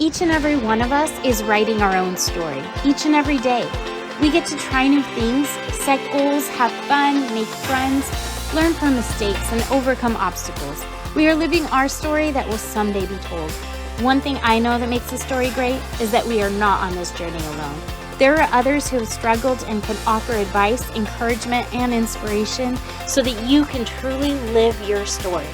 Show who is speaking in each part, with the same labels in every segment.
Speaker 1: Each and every one of us is writing our own story, each and every day. We get to try new things, set goals, have fun, make friends, learn from mistakes, and overcome obstacles. We are living our story that will someday be told. One thing I know that makes the story great is that we are not on this journey alone. There are others who have struggled and can offer advice, encouragement, and inspiration so that you can truly live your story.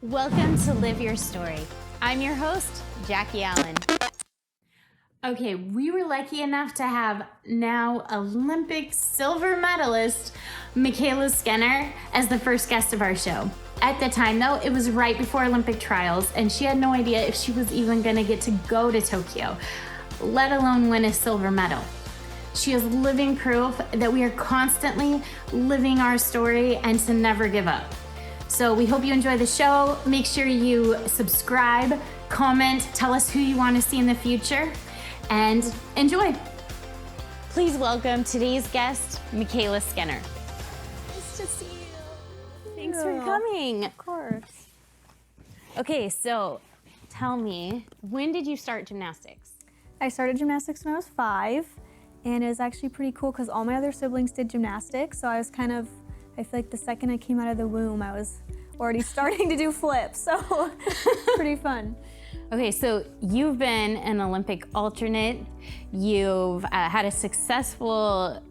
Speaker 1: Welcome to Live Your Story. I'm your host, Jackie Allen. Okay, we were lucky enough to have now Olympic silver medalist MYKAYLA Skinner as the first guest of our show. At the time though, it was right before Olympic trials and she had no idea if she was even gonna get to go to Tokyo, let alone win a silver medal. She is living proof that we are constantly living our story and to never give up. So we hope you enjoy the show. Make sure you subscribe, comment, tell us who you want to see in the future, and enjoy. Please welcome today's guest, MYKAYLA Skinner.
Speaker 2: Nice to see you.
Speaker 1: Thanks for coming.
Speaker 2: Of course.
Speaker 1: Okay, so tell me, when did you start gymnastics?
Speaker 2: I started gymnastics when I was 5, and it was actually pretty cool because all my other siblings did gymnastics, so I feel like the second I came out of the womb, I was already starting to do flips, so pretty fun.
Speaker 1: Okay, so you've been an Olympic alternate. You've had a successful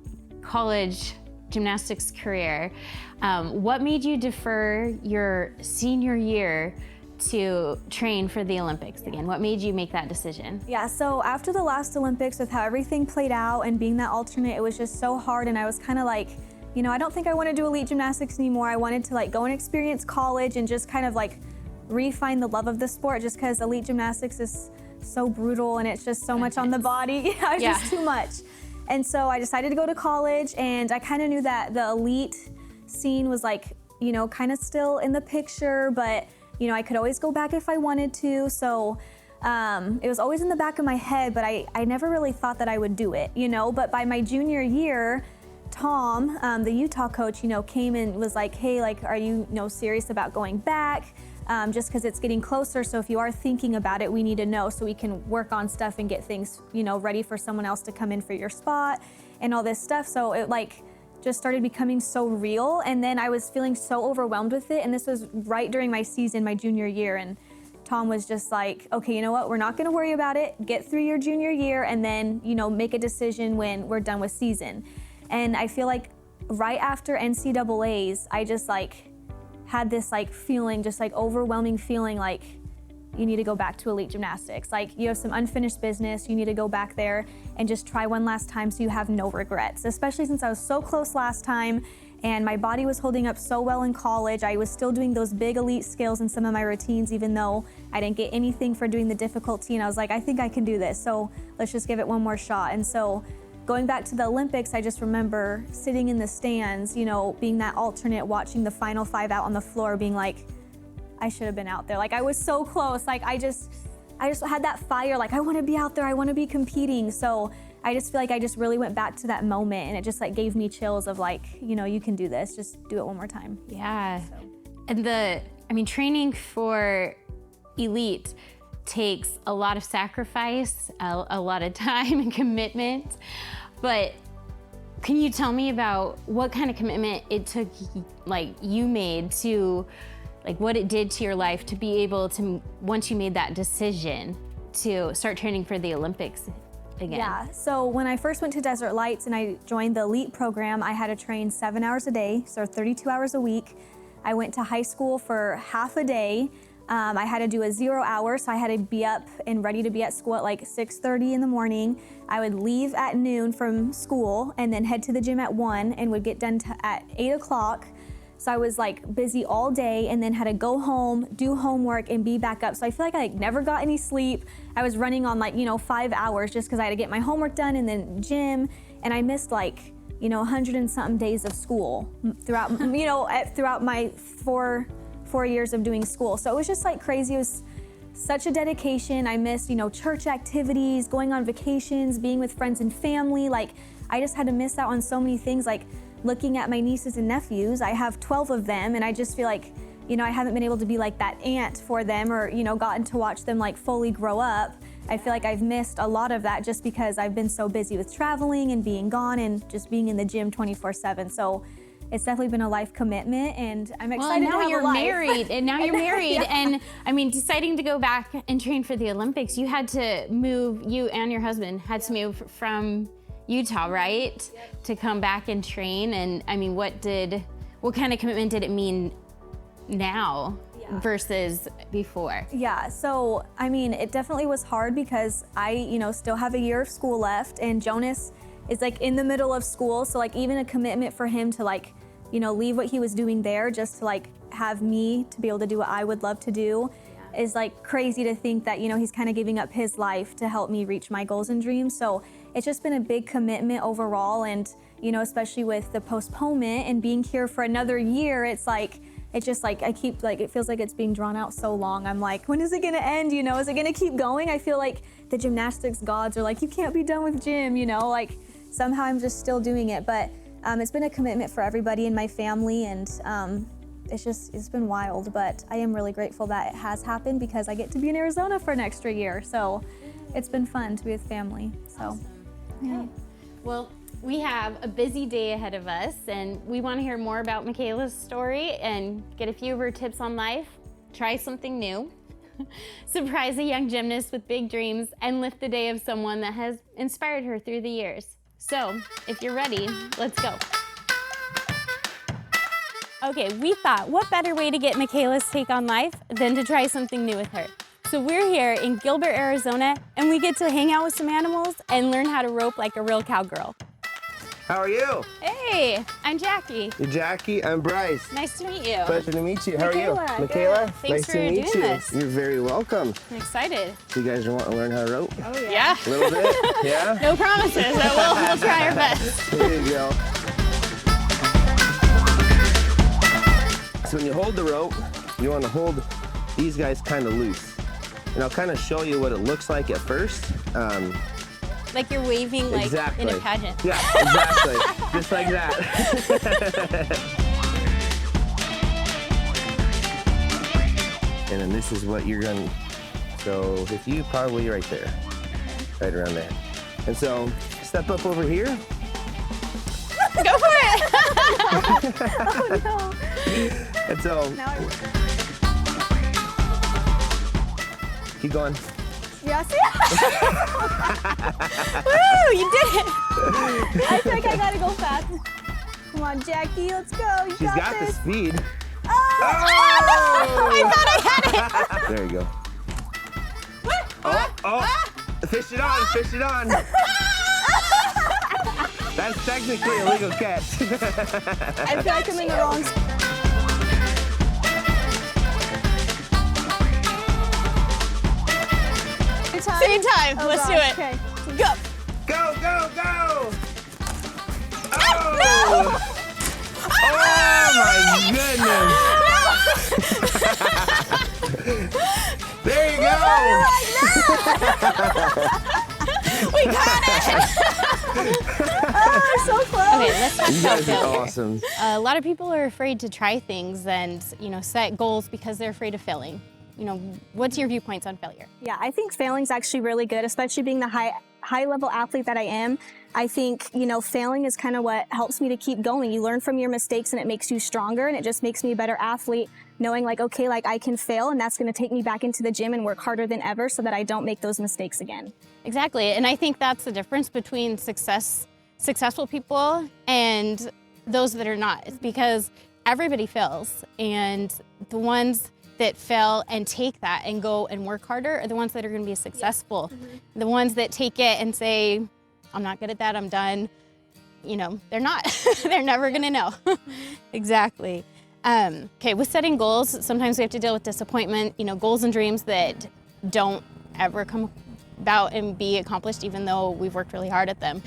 Speaker 1: college gymnastics career. What made you defer your senior year to train for the Olympics again? What made you make that decision?
Speaker 2: Yeah, so after the last Olympics, with how everything played out and being that alternate, it was just so hard, and I was kind of like, you know, I don't think I want to do elite gymnastics anymore. I wanted to like go and experience college and just kind of like refine the love of the sport, just because elite gymnastics is so brutal and it's just so much on the body. It's just too much. And so I decided to go to college, and I kind of knew that the elite scene was like, you know, kind of still in the picture, but you know, I could always go back if I wanted to. So it was always in the back of my head, but I never really thought that I would do it, you know. But by my junior year, Tom, the Utah coach, you know, came and was like, hey, like, are you serious about going back? Just because it's getting closer, so if you are thinking about it, we need to know so we can work on stuff and get things, you know, ready for someone else to come in for your spot and all this stuff. So it like just started becoming so real, and then I was feeling so overwhelmed with it, and this was right during my season, my junior year, and Tom was just like, okay, you know what, we're not gonna worry about it, get through your junior year, and then, you know, make a decision when we're done with season. And I feel like right after NCAAs, I just like had this like feeling, just like overwhelming feeling like you need to go back to elite gymnastics. Like you have some unfinished business, you need to go back there and just try one last time so you have no regrets, especially since I was so close last time and my body was holding up so well in college. I was still doing those big elite skills in some of my routines, even though I didn't get anything for doing the difficulty, and I was like, I think I can do this, so let's just give it one more shot. And so going back to the Olympics, I just remember sitting in the stands, you know, being that alternate, watching the final 5 out on the floor, being like, I should have been out there. Like I was so close. Like I just had that fire, like I want to be out there, I want to be competing. So I just feel like I just really went back to that moment, and it just like gave me chills of like, you know, you can do this, just do it one more time.
Speaker 1: Yeah. So. And training for elite takes a lot of sacrifice, a lot of time and commitment. But can you tell me about what kind of commitment it took, like you made to, like what it did to your life to be able to, once you made that decision to start training for the Olympics again?
Speaker 2: Yeah, so when I first went to Desert Lights and I joined the elite program, I had to train 7 hours a day, so 32 hours a week. I went to high school for half a day. I had to do a 0 hour, so I had to be up and ready to be at school at like 6:30 in the morning. I would leave at noon from school and then head to the gym at 1 and would get done at 8 o'clock. So I was like busy all day and then had to go home, do homework, and be back up. So I feel like I never got any sleep. I was running on like, 5 hours just because I had to get my homework done and then gym. And I missed like, 100 and something days of school throughout, throughout my four years of doing school. So it was just like crazy. It was such a dedication. I missed, church activities, going on vacations, being with friends and family. Like I just had to miss out on so many things. Like looking at my nieces and nephews, I have 12 of them, and I just feel like you know, I haven't been able to be like that aunt for them or, you know, gotten to watch them like fully grow up. I feel like I've missed a lot of that just because I've been so busy with traveling and being gone and just being in the gym 24/7. So it's definitely been a life commitment, and I'm excited to have a life.
Speaker 1: Well, now you're married, and now you're married,
Speaker 2: Yeah.
Speaker 1: and I mean, deciding to go back and train for the Olympics, you had to move, you and your husband had to move from Utah, right? To come back and train, and I mean, what kind of commitment did it mean now versus before?
Speaker 2: Yeah, so I mean, it definitely was hard because I, you know, still have a year of school left, and Jonas is like in the middle of school, so like even a commitment for him to like, you know, leave what he was doing there just to like have me to be able to do what I would love to do is like crazy to think that, you know, he's kind of giving up his life to help me reach my goals and dreams. So it's just been a big commitment overall, and you know, especially with the postponement and being here for another year, it's like, it's just like, I keep like, it feels like it's being drawn out so long. I'm like, when is it gonna end, you know? Is it gonna keep going? I feel like the gymnastics gods are like, you can't be done with gym, you know? Like somehow I'm just still doing it, but it's been a commitment for everybody in my family, and it's been wild, but I am really grateful that it has happened because I get to be in Arizona for an extra year. So it's been fun to be with family, so. Yeah.
Speaker 1: Okay. Well, we have a busy day ahead of us, and we want to hear more about MYKAYLA's story and get a few of her tips on life, try something new, surprise a young gymnast with big dreams, and lift the day of someone that has inspired her through the years. So, if you're ready, let's go. Okay, we thought, what better way to get MYKAYLA's take on life than to try something new with her? So we're here in Gilbert, Arizona, and we get to hang out with some animals and learn how to rope like a real cowgirl.
Speaker 3: How are you?
Speaker 1: Hey, I'm Jackie.
Speaker 3: You're Jackie, I'm Bryce.
Speaker 1: Nice to meet you.
Speaker 3: Pleasure to meet you. How are you?
Speaker 2: MYKAYLA,
Speaker 3: MYKAYLA,
Speaker 1: Thanks
Speaker 3: nice
Speaker 1: for
Speaker 3: to meet
Speaker 1: doing
Speaker 3: you.
Speaker 1: this.
Speaker 3: You're very welcome.
Speaker 1: I'm excited.
Speaker 3: So you guys want to learn how to rope?
Speaker 2: Oh yeah.
Speaker 1: Yeah.
Speaker 3: A little bit? Yeah?
Speaker 1: No promises, but we'll try our best.
Speaker 3: There you go. So when you hold the rope, you want to hold these guys kind of loose. And I'll kind of show you what it looks like at first.
Speaker 1: Like you're waving like
Speaker 3: Exactly.
Speaker 1: in a pageant.
Speaker 3: Yeah, exactly. Just like that. And then this is what you're going to, so if you probably right there, right around there. And so step up over here.
Speaker 1: Go for it!
Speaker 2: Oh no.
Speaker 3: And so
Speaker 2: Now I
Speaker 3: keep going.
Speaker 2: yeah, see?
Speaker 1: Woo, you did it!
Speaker 2: I think I gotta go fast. Come on, Jackie, let's go. You
Speaker 3: She's got the
Speaker 2: this.
Speaker 3: speed.
Speaker 2: Oh!
Speaker 1: I thought I had it!
Speaker 3: There you go. Oh, fish it on, fish it on. That's technically a legal catch.
Speaker 2: I feel like I'm in the wrong spot.
Speaker 1: Same time.
Speaker 2: Oh,
Speaker 1: Let's do
Speaker 2: gosh,
Speaker 1: it.
Speaker 2: Okay.
Speaker 1: Go!
Speaker 3: Go, go, go! Oh!
Speaker 1: No!
Speaker 3: Oh my goodness! There you go!
Speaker 1: We got it!
Speaker 2: Oh, so close.
Speaker 1: Okay, let's talk
Speaker 3: You
Speaker 1: about
Speaker 3: guys are
Speaker 1: failure.
Speaker 3: awesome.
Speaker 1: A lot of people are afraid to try things and, set goals because they're afraid of failing. What's your viewpoints on failure?
Speaker 2: Yeah, I think failing's actually really good, especially being the high level athlete that I am. I think, failing is kind of what helps me to keep going. You learn from your mistakes and it makes you stronger, and it just makes me a better athlete, knowing like, okay, like I can fail and that's going to take me back into the gym and work harder than ever so that I don't make those mistakes again.
Speaker 1: Exactly, and I think that's the difference between successful people and those that are not. It's because everybody fails, and the ones that fail and take that and go and work harder are the ones that are going to be successful. Mm-hmm. The ones that take it and say, I'm not good at that, I'm done, they're not. They're never going to know. Exactly. Okay, with setting goals, sometimes we have to deal with disappointment, goals and dreams that don't ever come about and be accomplished even though we've worked really hard at them.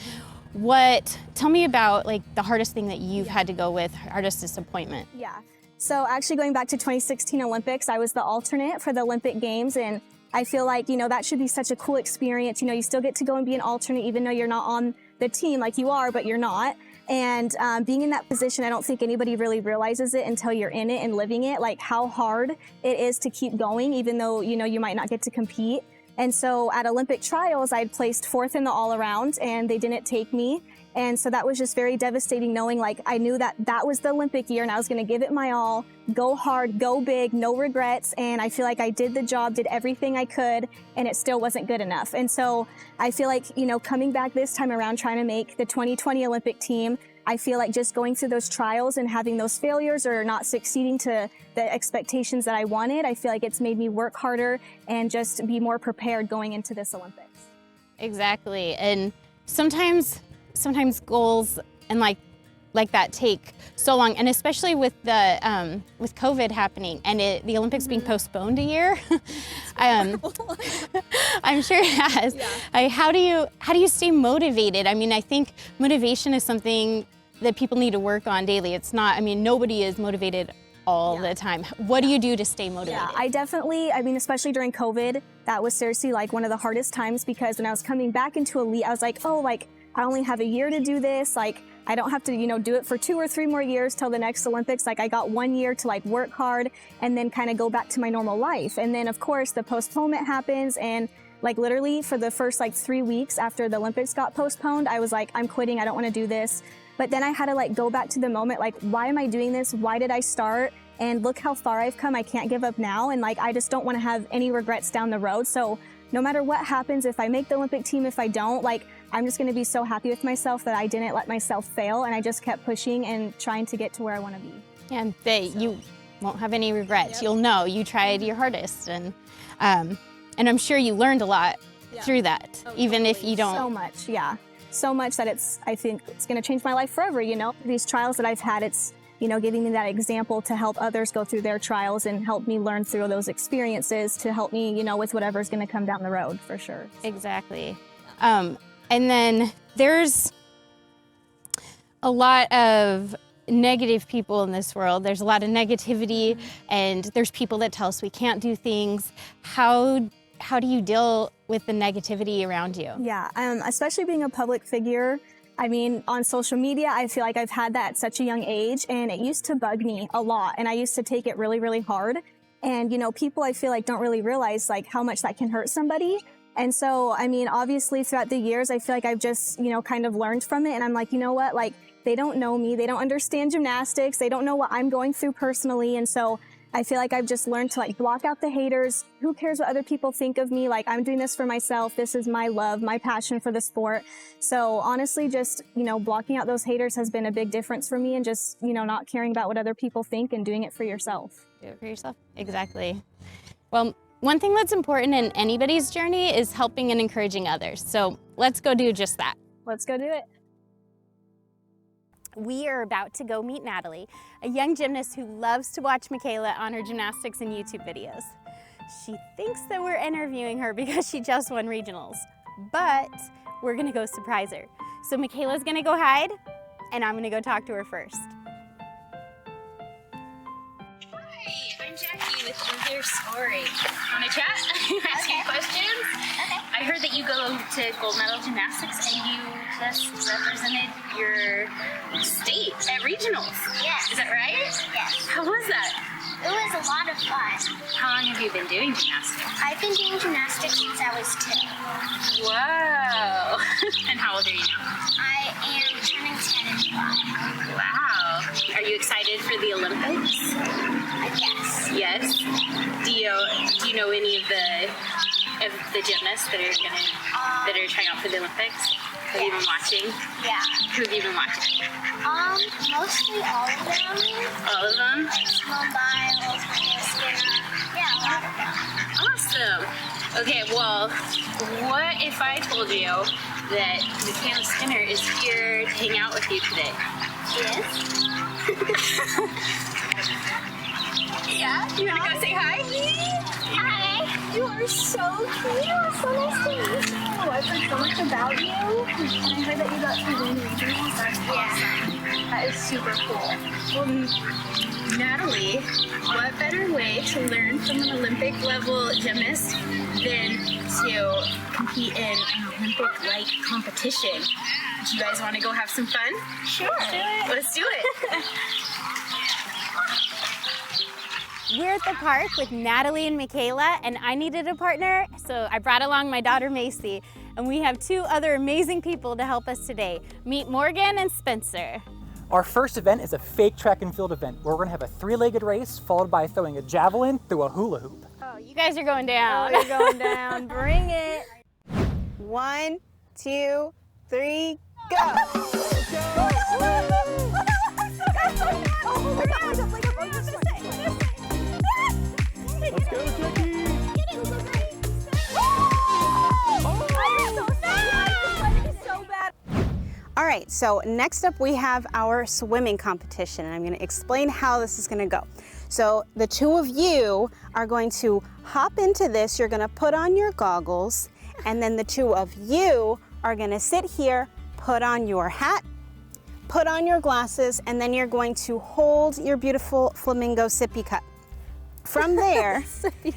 Speaker 1: Tell me about the hardest thing that you've had to go with, hardest disappointment.
Speaker 2: Yeah. So actually going back to 2016 Olympics, I was the alternate for the Olympic Games, and I feel like, that should be such a cool experience. You still get to go and be an alternate even though you're not on the team like you are, but you're not. And being in that position, I don't think anybody really realizes it until you're in it and living it, like how hard it is to keep going, even though, you know, you might not get to compete. And so at Olympic trials, I'd placed 4th in the all-around and they didn't take me. And so that was just very devastating, knowing like I knew that that was the Olympic year and I was gonna give it my all, go hard, go big, no regrets. And I feel like I did the job, did everything I could, and it still wasn't good enough. And so I feel like, you know, coming back this time around, trying to make the 2020 Olympic team, I feel like just going through those trials and having those failures or not succeeding to the expectations that I wanted, I feel like it's made me work harder and just be more prepared going into this Olympics.
Speaker 1: Exactly. And sometimes goals and like that take so long, and especially with the with COVID happening and the Olympics being postponed a year. I'm sure it has. Yeah. How do you stay motivated? I mean, I think motivation is something that people need to work on daily. It's not, I mean, nobody is motivated all the time. What do you do to stay motivated?
Speaker 2: Yeah, I mean, especially during COVID, that was seriously like one of the hardest times, because when I was coming back into elite, I was like, oh, like I only have a year to do this. Like I don't have to, you know, do it for 2 or 3 more years till the next Olympics. Like I got 1 year to like work hard and then kind of go back to my normal life. And then of course the postponement happens, and like literally for the first like 3 weeks after the Olympics got postponed, I was like, I'm quitting, I don't want to do this. But then I had to like go back to the moment, like, why am I doing this? Why did I start? And look how far I've come. I can't give up now. And like, I just don't want to have any regrets down the road. So no matter what happens, if I make the Olympic team, if I don't, like, I'm just going to be so happy with myself that I didn't let myself fail. And I just kept pushing and trying to get to where I want to be.
Speaker 1: And you won't have any regrets. Yep. You'll know you tried your hardest. And I'm sure you learned a lot through that, even if you don't.
Speaker 2: So much, yeah. So much that I think it's going to change my life forever, you know? These trials that I've had, it's, you know, giving me that example to help others go through their trials and help me learn through those experiences to help me, you know, with whatever's going to come down the road, for sure.
Speaker 1: Exactly. And then there's a lot of negative people in this world. There's a lot of negativity, and there's people that tell us we can't do things. How do you deal with the negativity around you? Yeah,
Speaker 2: especially being a public figure. I mean, on social media, I feel like I've had that at such a young age, and it used to bug me a lot, and I used to take it really, really hard. And, you know, people I feel like don't really realize like how much that can hurt somebody. And so, I mean, obviously throughout the years, I feel like I've just, you know, kind of learned from it. And I'm like, you know what, like, they don't know me. They don't understand gymnastics. They don't know what I'm going through personally. And so I feel like I've just learned to like block out the haters. Who cares what other people think of me? Like, I'm doing this for myself. This is my love, my passion for the sport. So honestly, just, you know, blocking out those haters has been a big difference for me, and just, you know, not caring about what other people think and doing it for yourself.
Speaker 1: Do it for yourself. Exactly. Well, one thing that's important in anybody's journey is helping and encouraging others. So let's go do just that.
Speaker 2: Let's go do it.
Speaker 1: We are about to go meet Natalie, a young gymnast who loves to watch MYKAYLA on her gymnastics and YouTube videos. She thinks that we're interviewing her because she just won regionals, but we're gonna go surprise her. So MYKAYLA's gonna go hide, and I'm gonna go talk to her first. Hi, I'm Jackie with Your Story. Wanna chat? Ask you questions? Okay. I heard that you go to gold medal gymnastics and you just represented your state at regionals.
Speaker 4: Yes.
Speaker 1: Is that right?
Speaker 4: Yes.
Speaker 1: How was that?
Speaker 4: It was a lot of fun.
Speaker 1: How long have you been doing gymnastics?
Speaker 4: I've been doing gymnastics since I was 2.
Speaker 1: Whoa. And how old are you now?
Speaker 4: I am turning 10 in July.
Speaker 1: Wow. Are you excited for the Olympics?
Speaker 4: Yes.
Speaker 1: Yes. Do you know any of the gymnasts that are trying out for the Olympics? Have you been watching?
Speaker 4: Yeah.
Speaker 1: Who have you been watching?
Speaker 4: Mostly all of them.
Speaker 1: All of them?
Speaker 4: Medalist, MYKAYLA Skinner. Yeah, a lot of them.
Speaker 1: Awesome. Okay, well, what if I told you that MYKAYLA Skinner is here to hang out with you today?
Speaker 4: Yes.
Speaker 1: Yeah? You want to go say hi?
Speaker 4: Hi.
Speaker 2: You are so cute. So nice to meet you. I've heard so much about you, and I heard that you got to win regionals. That's awesome.
Speaker 1: That is super cool. Well, Natalie, what better way to learn from an Olympic level gymnast than to compete in an Olympic-like competition? Do you guys want to go have some fun?
Speaker 4: Sure.
Speaker 1: Let's do it.
Speaker 5: We're at the park with Natalie and MYKAYLA, and I needed a partner, so I brought along my daughter Macy. And we have two other amazing people to help us today. Meet Morgan and Spencer.
Speaker 6: Our first event is a fake track and field event where we're gonna have a 3-legged race followed by throwing a javelin through a hula hoop.
Speaker 5: Oh, you guys are going down.
Speaker 2: Oh, you're going down. Bring it.
Speaker 5: 1, 2, 3, go!
Speaker 6: Let's go, Jackie!
Speaker 5: All right, so next up we have our swimming competition, and I'm going to explain how this is going to go. So the two of you are going to hop into this. You're going to put on your goggles, and then the two of you are going to sit here, put on your hat, put on your glasses, and then you're going to hold your beautiful flamingo sippy cup. From there, it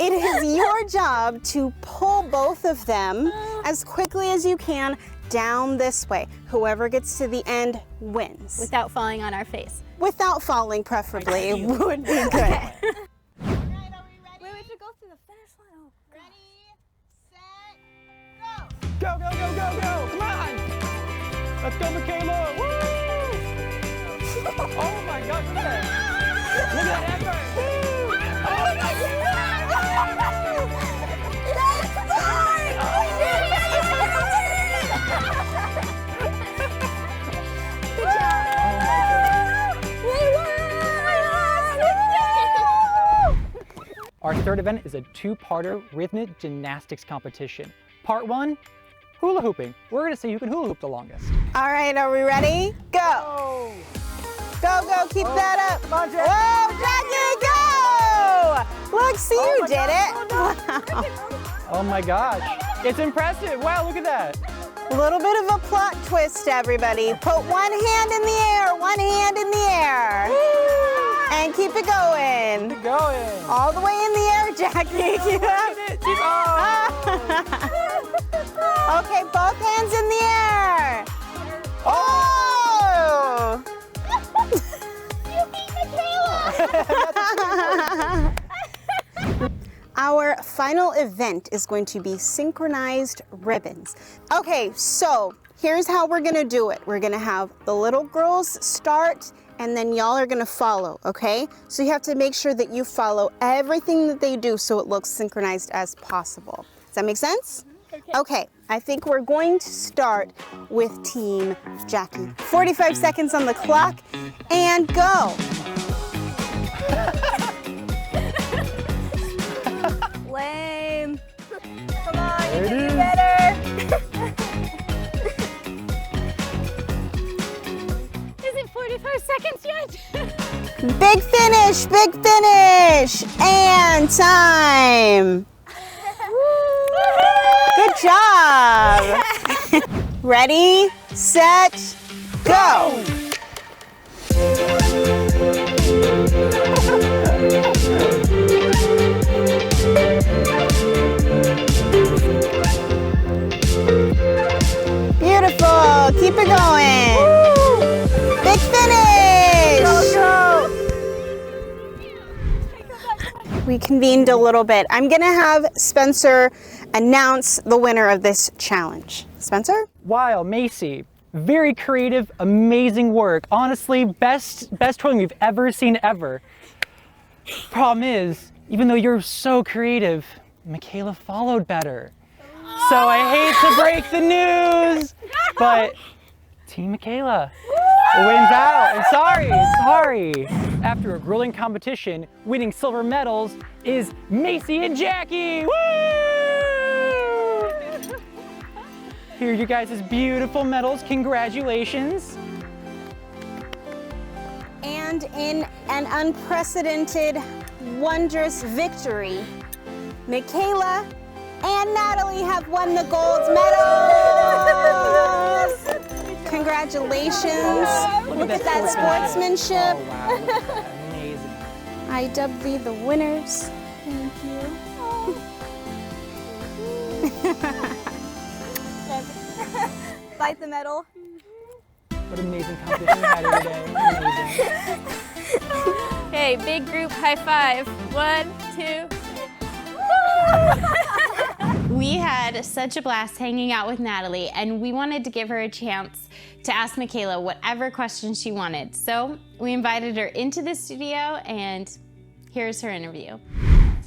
Speaker 5: is your job to pull both of them as quickly as you can down this way. Whoever gets to the end wins.
Speaker 2: Without falling on our face.
Speaker 5: Without falling, preferably, it would be good.
Speaker 4: Alright, are we ready?
Speaker 2: Wait, we have to go through the finish line. Oh,
Speaker 4: Ready, set, go!
Speaker 6: Go, go, go, go, go! Come on! Let's go, MYKAYLA! Woo! Oh my God, look at that! Look at that effort! Oh my God! Our third event is a 2-parter rhythmic gymnastics competition. Part 1, hula hooping. We're gonna see who can hula hoop the longest.
Speaker 5: All right, are we ready? Go! Go, go, keep that up.
Speaker 6: Come on, Jackie.
Speaker 5: Whoa, Jackie, go! Look, see, you did it. Wow.
Speaker 6: Oh my gosh, it's impressive. Wow, look at that.
Speaker 5: A little bit of a plot twist, everybody. Put one hand in the air, one hand in the air. And keep it going.
Speaker 6: Keep it going.
Speaker 5: All the way in the air, Jackie. Okay, both hands in the air. Oh! You beat MYKAYLA! Our final event is going to be synchronized ribbons. Okay, so here's how we're gonna do it. We're gonna have the little girls start, and then y'all are gonna follow, okay? So you have to make sure that you follow everything that they do so it looks synchronized as possible. Does that make sense? Okay, I think we're going to start with Team Jackie. 45 seconds on the clock, and go.
Speaker 2: lame. Come on, you
Speaker 6: There
Speaker 2: can
Speaker 6: it
Speaker 2: do
Speaker 6: is.
Speaker 2: better.
Speaker 5: Is it 45 seconds yet? Big finish, and time. Good job. Ready, set, go. Beautiful, keep it going. Big finish. We convened a little bit. I'm gonna have Spencer announce the winner of this challenge. Spencer?
Speaker 6: Wow, Macy, very creative, amazing work. Honestly, best twirling we've ever seen ever. Problem is, even though you're so creative, MYKAYLA followed better. So I hate to break the news, but Team MYKAYLA wins out. And sorry. After a grueling competition, winning silver medals is Macy and Jackie. Woo! Here are you guys' beautiful medals. Congratulations.
Speaker 5: And in an unprecedented, wondrous victory, MYKAYLA and Natalie have won the gold medals. Congratulations. Look at that sportsmanship.
Speaker 6: Oh, wow, look at that. Amazing.
Speaker 5: I dubbed thee the winners.
Speaker 2: Thank you. Bite the medal.
Speaker 6: What an amazing competition we had here today. Amazing.
Speaker 1: Okay, big group high five. 1, 2. We had such a blast hanging out with Natalie, and we wanted to give her a chance to ask MYKAYLA whatever questions she wanted. So we invited her into the studio, and here's her interview.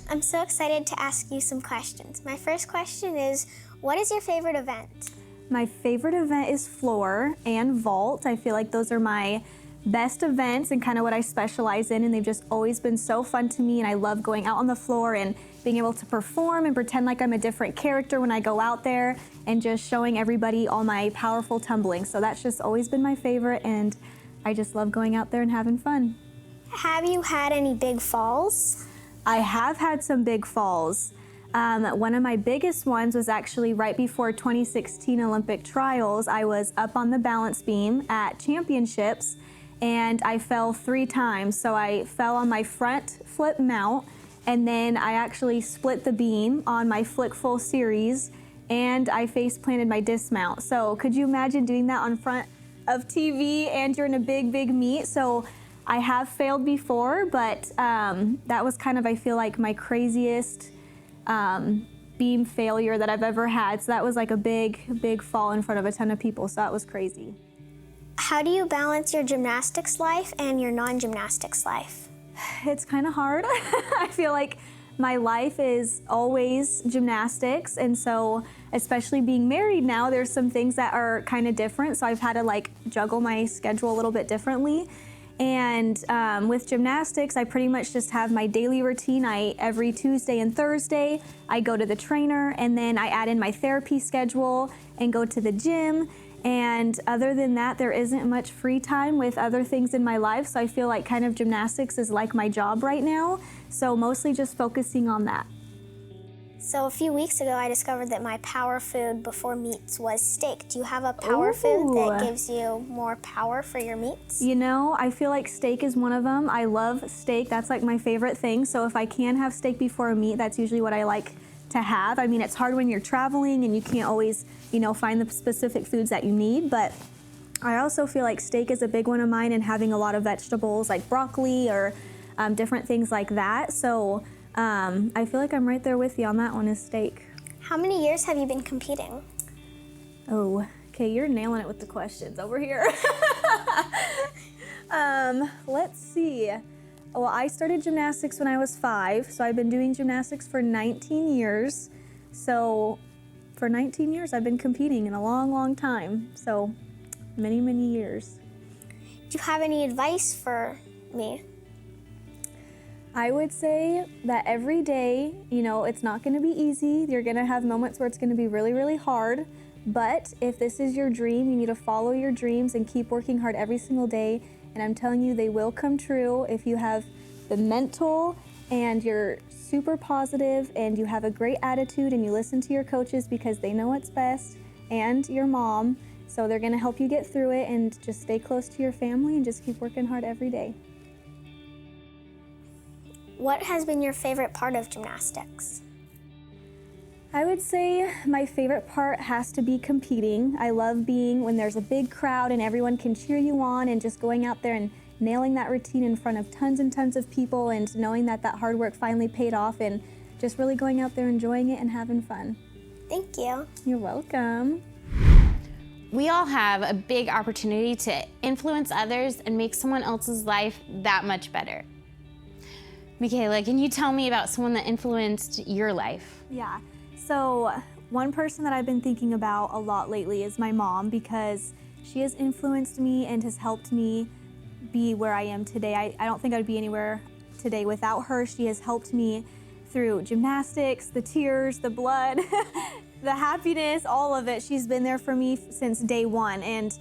Speaker 4: I'm so excited to ask you some questions. My first question is, what is your favorite event?
Speaker 2: My favorite event is floor and vault. I feel like those are my best events and kind of what I specialize in, and they've just always been so fun to me, and I love going out on the floor and being able to perform and pretend like I'm a different character when I go out there and just showing everybody all my powerful tumbling. So that's just always been my favorite, and I just love going out there and having fun.
Speaker 4: Have you had any big falls?
Speaker 2: I have had some big falls. One of my biggest ones was actually right before 2016 Olympic trials. I was up on the balance beam at championships, and I fell 3 times. So I fell on my front flip mount, and then I actually split the beam on my flick full series, and I face planted my dismount. So could you imagine doing that on front of TV and you're in a big meet? So I have failed before, but that was kind of, I feel like, my craziest beam failure that I've ever had. So that was like a big fall in front of a ton of people. So that was crazy.
Speaker 4: How do you balance your gymnastics life and your non-gymnastics life?
Speaker 2: It's kind of hard. I feel like my life is always gymnastics, and so especially being married now, there's some things that are kind of different, so I've had to like juggle my schedule a little bit differently. And with gymnastics, I pretty much just have my daily routine. Every Tuesday and Thursday, I go to the trainer, and then I add in my therapy schedule and go to the gym. And other than that, there isn't much free time with other things in my life, so I feel like kind of gymnastics is like my job right now, so mostly just focusing on that.
Speaker 4: So a few weeks ago, I discovered that my power food before meets was steak. Do you have a power food that gives you more power for your meets?
Speaker 2: You know, I feel like steak is one of them. I love steak. That's like my favorite thing. So if I can have steak before a meet, that's usually what I like to have. I mean, it's hard when you're traveling and you can't always, find the specific foods that you need, but I also feel like steak is a big one of mine, and having a lot of vegetables like broccoli or different things like that. So I feel like I'm right there with you on that one, is steak.
Speaker 4: How many years have you been competing?
Speaker 2: Oh, okay, you're nailing it with the questions over here. Let's see. Well, I started gymnastics when I was 5, so I've been doing gymnastics for 19 years. So for 19 years, I've been competing in a long time. So many years.
Speaker 4: Do you have any advice for me?
Speaker 2: I would say that every day, it's not gonna be easy. You're gonna have moments where it's gonna be really hard. But if this is your dream, you need to follow your dreams and keep working hard every single day. And I'm telling you, they will come true if you have the mental and you're super positive and you have a great attitude and you listen to your coaches because they know what's best, and your mom. So they're gonna help you get through it, and just stay close to your family and just keep working hard every day.
Speaker 4: What has been your favorite part of gymnastics?
Speaker 2: I would say my favorite part has to be competing. I love being when there's a big crowd and everyone can cheer you on, and just going out there and nailing that routine in front of tons and tons of people, and knowing that hard work finally paid off, and just really going out there, enjoying it and having fun.
Speaker 4: Thank you.
Speaker 2: You're welcome.
Speaker 1: We all have a big opportunity to influence others and make someone else's life that much better. MYKAYLA, can you tell me about someone that influenced your life?
Speaker 2: Yeah. So one person that I've been thinking about a lot lately is my mom, because she has influenced me and has helped me be where I am today. I don't think I'd be anywhere today without her. She has helped me through gymnastics, the tears, the blood, the happiness, all of it. She's been there for me since day one, and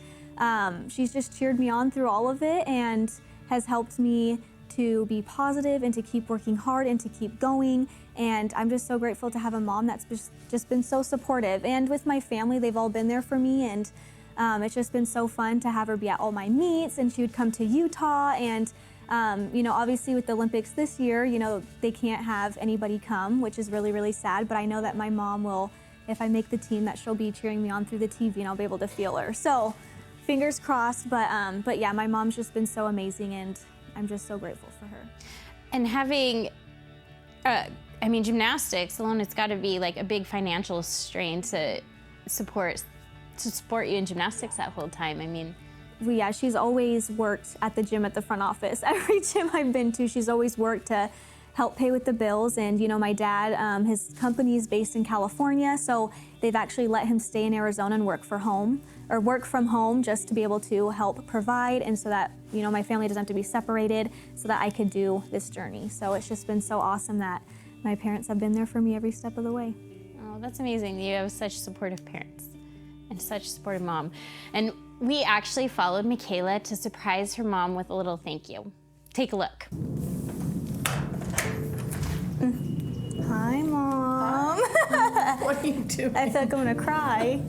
Speaker 2: she's just cheered me on through all of it and has helped me to be positive and to keep working hard and to keep going. And I'm just so grateful to have a mom that's just been so supportive. And with my family, they've all been there for me, and It's just been so fun to have her be at all my meets, and she would come to Utah. And you know, obviously with the Olympics this year, you know, they can't have anybody come, which is really, really sad. But I know that my mom will, if I make the team, that she'll be cheering me on through the TV, and I'll be able to feel her. So fingers crossed. But yeah, my mom's just been so amazing, and I'm just so grateful for her.
Speaker 1: And having, I mean, gymnastics alone, it's got to be like a big financial strain to support you in gymnastics that whole time. I mean,
Speaker 2: well, yeah, she's always worked at the gym at the front office. Every gym I've been to, she's always worked to help pay with the bills. And you know, my dad, his company is based in California, so they've actually let him stay in Arizona and work from home just to be able to help provide, and so that, you know, my family doesn't have to be separated, so that I could do this journey. So it's just been so awesome that my parents have been there for me every step of the way.
Speaker 1: oh, that's amazing. You have such supportive parents and such a supportive mom. And we actually followed MYKAYLA to surprise her mom with a little thank you. Take a look.
Speaker 2: Hi, Mom.
Speaker 7: What are you doing?
Speaker 2: I feel like I'm gonna cry.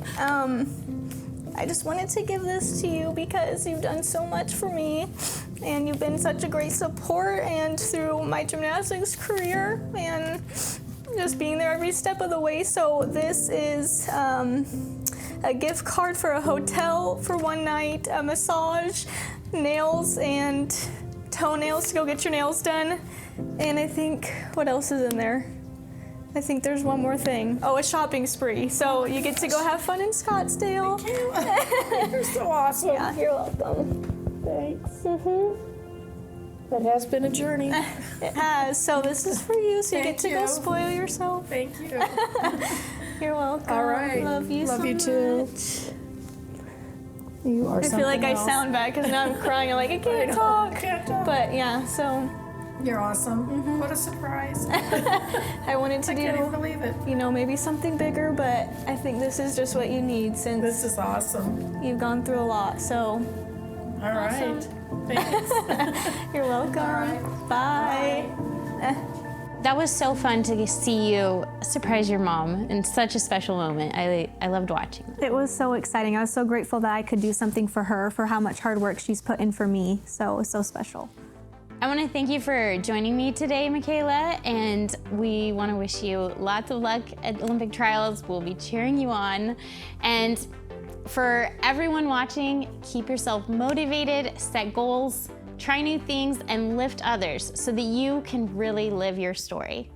Speaker 2: I just wanted to give this to you because you've done so much for me, and you've been such a great support and through my gymnastics career and just being there every step of the way. So this is a gift card for a hotel for one night, a massage, nails, and toenails to go get your nails done. And I think, what else is in there? I think there's one more thing. Oh, a shopping spree. So you get to go have fun in Scottsdale.
Speaker 7: Thank you. You're so awesome.
Speaker 2: Yeah, you're welcome.
Speaker 7: Thanks. That has been a journey.
Speaker 2: It has. So this is for you, so you get to go spoil yourself.
Speaker 7: Thank you.
Speaker 2: You're welcome.
Speaker 7: All right.
Speaker 2: Love you so
Speaker 7: Love you
Speaker 2: much.
Speaker 7: too. You are
Speaker 2: I feel like I sound bad because now I'm crying. I'm like, I can't talk.
Speaker 7: Can't talk.
Speaker 2: But yeah, so
Speaker 7: You're awesome. What a surprise.
Speaker 2: I wanted to
Speaker 7: I can't even
Speaker 2: do,
Speaker 7: believe it.
Speaker 2: you know, maybe something bigger, but I think this is just what you need since
Speaker 7: This is awesome.
Speaker 2: you've gone through a lot. So
Speaker 7: All right. Thanks.
Speaker 2: you're welcome.
Speaker 7: All right.
Speaker 2: Bye.
Speaker 1: That was so fun to see you surprise your mom in such a special moment. I loved watching that.
Speaker 2: It was so exciting. I was so grateful that I could do something for her, for how much hard work she's put in for me. So it was so special.
Speaker 1: I want to thank you for joining me today, MYKAYLA, and we want to wish you lots of luck at Olympic trials. We'll be cheering you on. And for everyone watching, keep yourself motivated, set goals, try new things, and lift others so that you can really live your story.